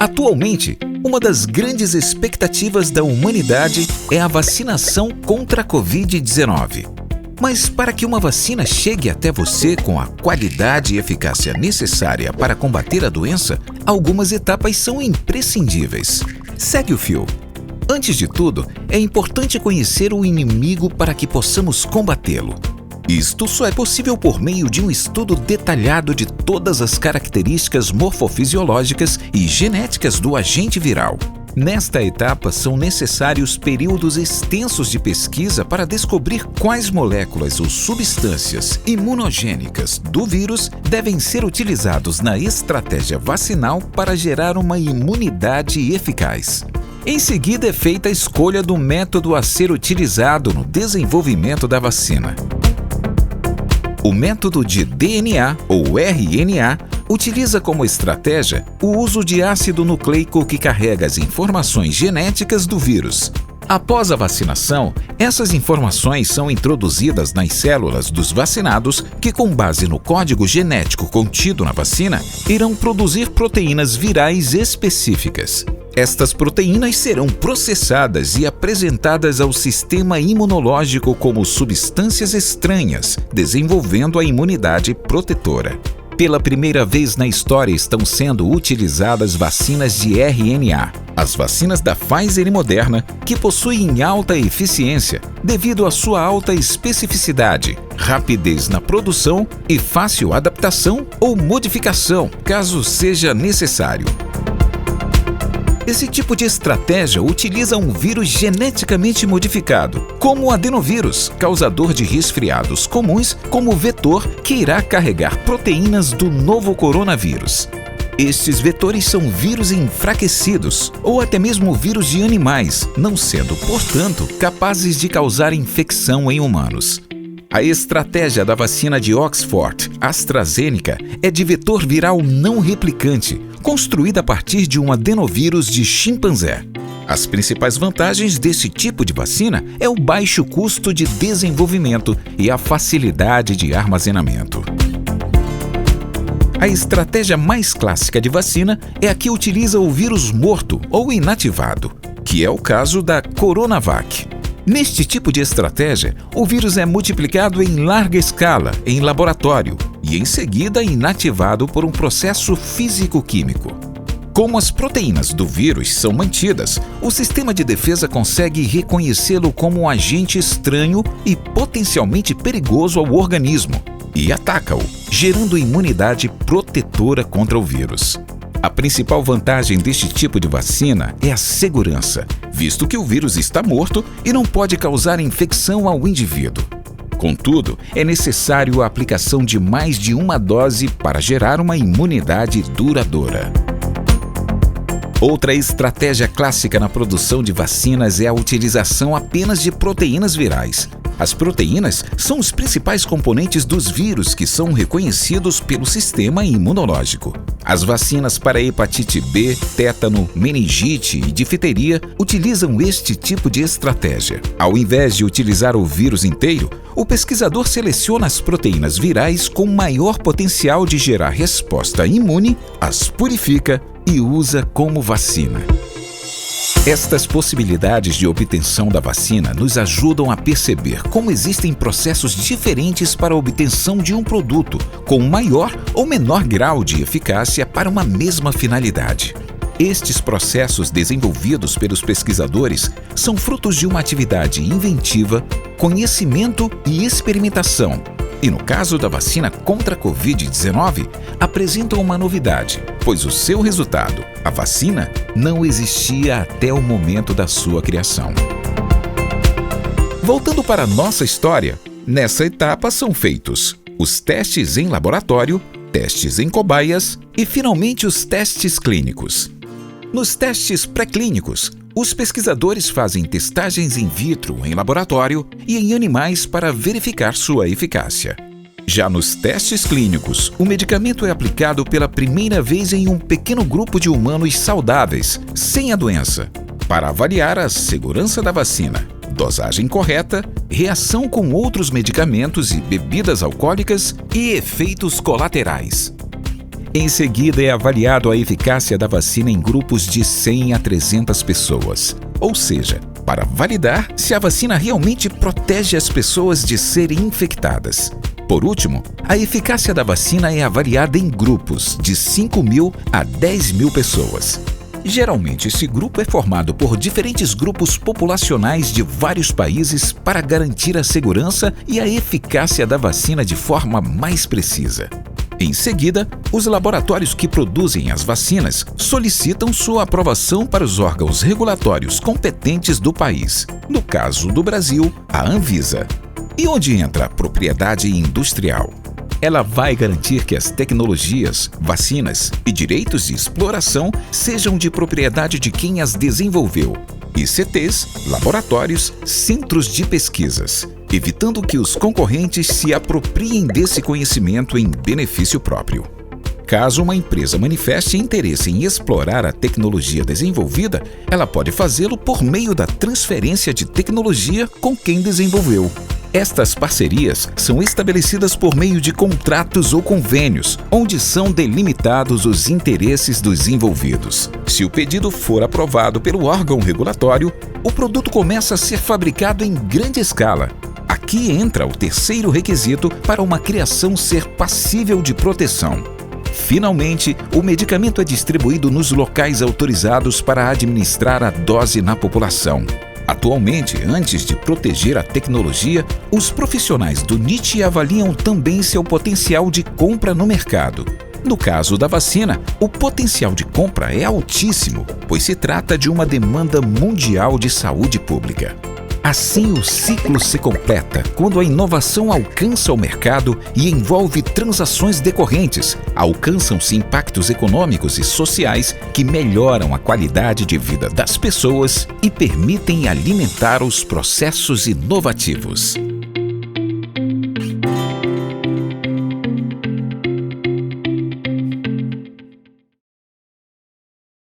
Atualmente, uma das grandes expectativas da humanidade é a vacinação contra a Covid-19. Mas para que uma vacina chegue até você com a qualidade e eficácia necessária para combater a doença, algumas etapas são imprescindíveis. Segue o fio. Antes de tudo, é importante conhecer o inimigo para que possamos combatê-lo. Isto só é possível por meio de um estudo detalhado de todas as características morfofisiológicas e genéticas do agente viral. Nesta etapa, são necessários períodos extensos de pesquisa para descobrir quais moléculas ou substâncias imunogênicas do vírus devem ser utilizados na estratégia vacinal para gerar uma imunidade eficaz. Em seguida, é feita a escolha do método a ser utilizado no desenvolvimento da vacina. O método de DNA ou RNA utiliza como estratégia o uso de ácido nucleico que carrega as informações genéticas do vírus. Após a vacinação, essas informações são introduzidas nas células dos vacinados que, com base no código genético contido na vacina, irão produzir proteínas virais específicas. Estas proteínas serão processadas e apresentadas ao sistema imunológico como substâncias estranhas, desenvolvendo a imunidade protetora. Pela primeira vez na história estão sendo utilizadas vacinas de RNA, as vacinas da Pfizer e Moderna, que possuem alta eficiência devido à sua alta especificidade, rapidez na produção e fácil adaptação ou modificação, caso seja necessário. Esse tipo de estratégia utiliza um vírus geneticamente modificado, como o adenovírus, causador de resfriados comuns, como vetor que irá carregar proteínas do novo coronavírus. Estes vetores são vírus enfraquecidos ou até mesmo vírus de animais, não sendo, portanto, capazes de causar infecção em humanos. A estratégia da vacina de Oxford AstraZeneca é de vetor viral não replicante, construída a partir de um adenovírus de chimpanzé. As principais vantagens desse tipo de vacina é o baixo custo de desenvolvimento e a facilidade de armazenamento. A estratégia mais clássica de vacina é a que utiliza o vírus morto ou inativado, que é o caso da Coronavac. Neste tipo de estratégia, o vírus é multiplicado em larga escala, em laboratório, e em seguida inativado por um processo físico-químico. Como as proteínas do vírus são mantidas, o sistema de defesa consegue reconhecê-lo como um agente estranho e potencialmente perigoso ao organismo, e ataca-o, gerando imunidade protetora contra o vírus. A principal vantagem deste tipo de vacina é a segurança, visto que o vírus está morto e não pode causar infecção ao indivíduo. Contudo, é necessário a aplicação de mais de uma dose para gerar uma imunidade duradoura. Outra estratégia clássica na produção de vacinas é a utilização apenas de proteínas virais. As proteínas são os principais componentes dos vírus que são reconhecidos pelo sistema imunológico. As vacinas para hepatite B, tétano, meningite e difteria utilizam este tipo de estratégia. Ao invés de utilizar o vírus inteiro, o pesquisador seleciona as proteínas virais com maior potencial de gerar resposta imune, as purifica e usa como vacina. Estas possibilidades de obtenção da vacina nos ajudam a perceber como existem processos diferentes para a obtenção de um produto, com maior ou menor grau de eficácia para uma mesma finalidade. Estes processos desenvolvidos pelos pesquisadores são frutos de uma atividade inventiva, conhecimento e experimentação. E no caso da vacina contra a Covid-19, apresentam uma novidade, pois o seu resultado, a vacina, não existia até o momento da sua criação. Voltando para a nossa história, nessa etapa são feitos os testes em laboratório, testes em cobaias e, finalmente, os testes clínicos. Nos testes pré-clínicos, os pesquisadores fazem testagens in vitro em laboratório e em animais para verificar sua eficácia. Já nos testes clínicos, o medicamento é aplicado pela primeira vez em um pequeno grupo de humanos saudáveis, sem a doença, para avaliar a segurança da vacina, dosagem correta, reação com outros medicamentos e bebidas alcoólicas e efeitos colaterais. Em seguida, é avaliado a eficácia da vacina em grupos de 100 a 300 pessoas. Ou seja, para validar se a vacina realmente protege as pessoas de serem infectadas. Por último, a eficácia da vacina é avaliada em grupos de 5.000 a 10.000 pessoas. Geralmente, esse grupo é formado por diferentes grupos populacionais de vários países para garantir a segurança e a eficácia da vacina de forma mais precisa. Em seguida, os laboratórios que produzem as vacinas solicitam sua aprovação para os órgãos regulatórios competentes do país, no caso do Brasil, a Anvisa. E onde entra a propriedade industrial? Ela vai garantir que as tecnologias, vacinas e direitos de exploração sejam de propriedade de quem as desenvolveu. ICTs, laboratórios, centros de pesquisas, evitando que os concorrentes se apropriem desse conhecimento em benefício próprio. Caso uma empresa manifeste interesse em explorar a tecnologia desenvolvida, ela pode fazê-lo por meio da transferência de tecnologia com quem desenvolveu. Estas parcerias são estabelecidas por meio de contratos ou convênios, onde são delimitados os interesses dos envolvidos. Se o pedido for aprovado pelo órgão regulatório, o produto começa a ser fabricado em grande escala. Aqui entra o terceiro requisito para uma criação ser passível de proteção. Finalmente, o medicamento é distribuído nos locais autorizados para administrar a dose na população. Atualmente, antes de proteger a tecnologia, os profissionais do NIT avaliam também seu potencial de compra no mercado. No caso da vacina, o potencial de compra é altíssimo, pois se trata de uma demanda mundial de saúde pública. Assim, o ciclo se completa quando a inovação alcança o mercado e envolve transações decorrentes, alcançam-se impactos econômicos e sociais que melhoram a qualidade de vida das pessoas e permitem alimentar os processos inovativos.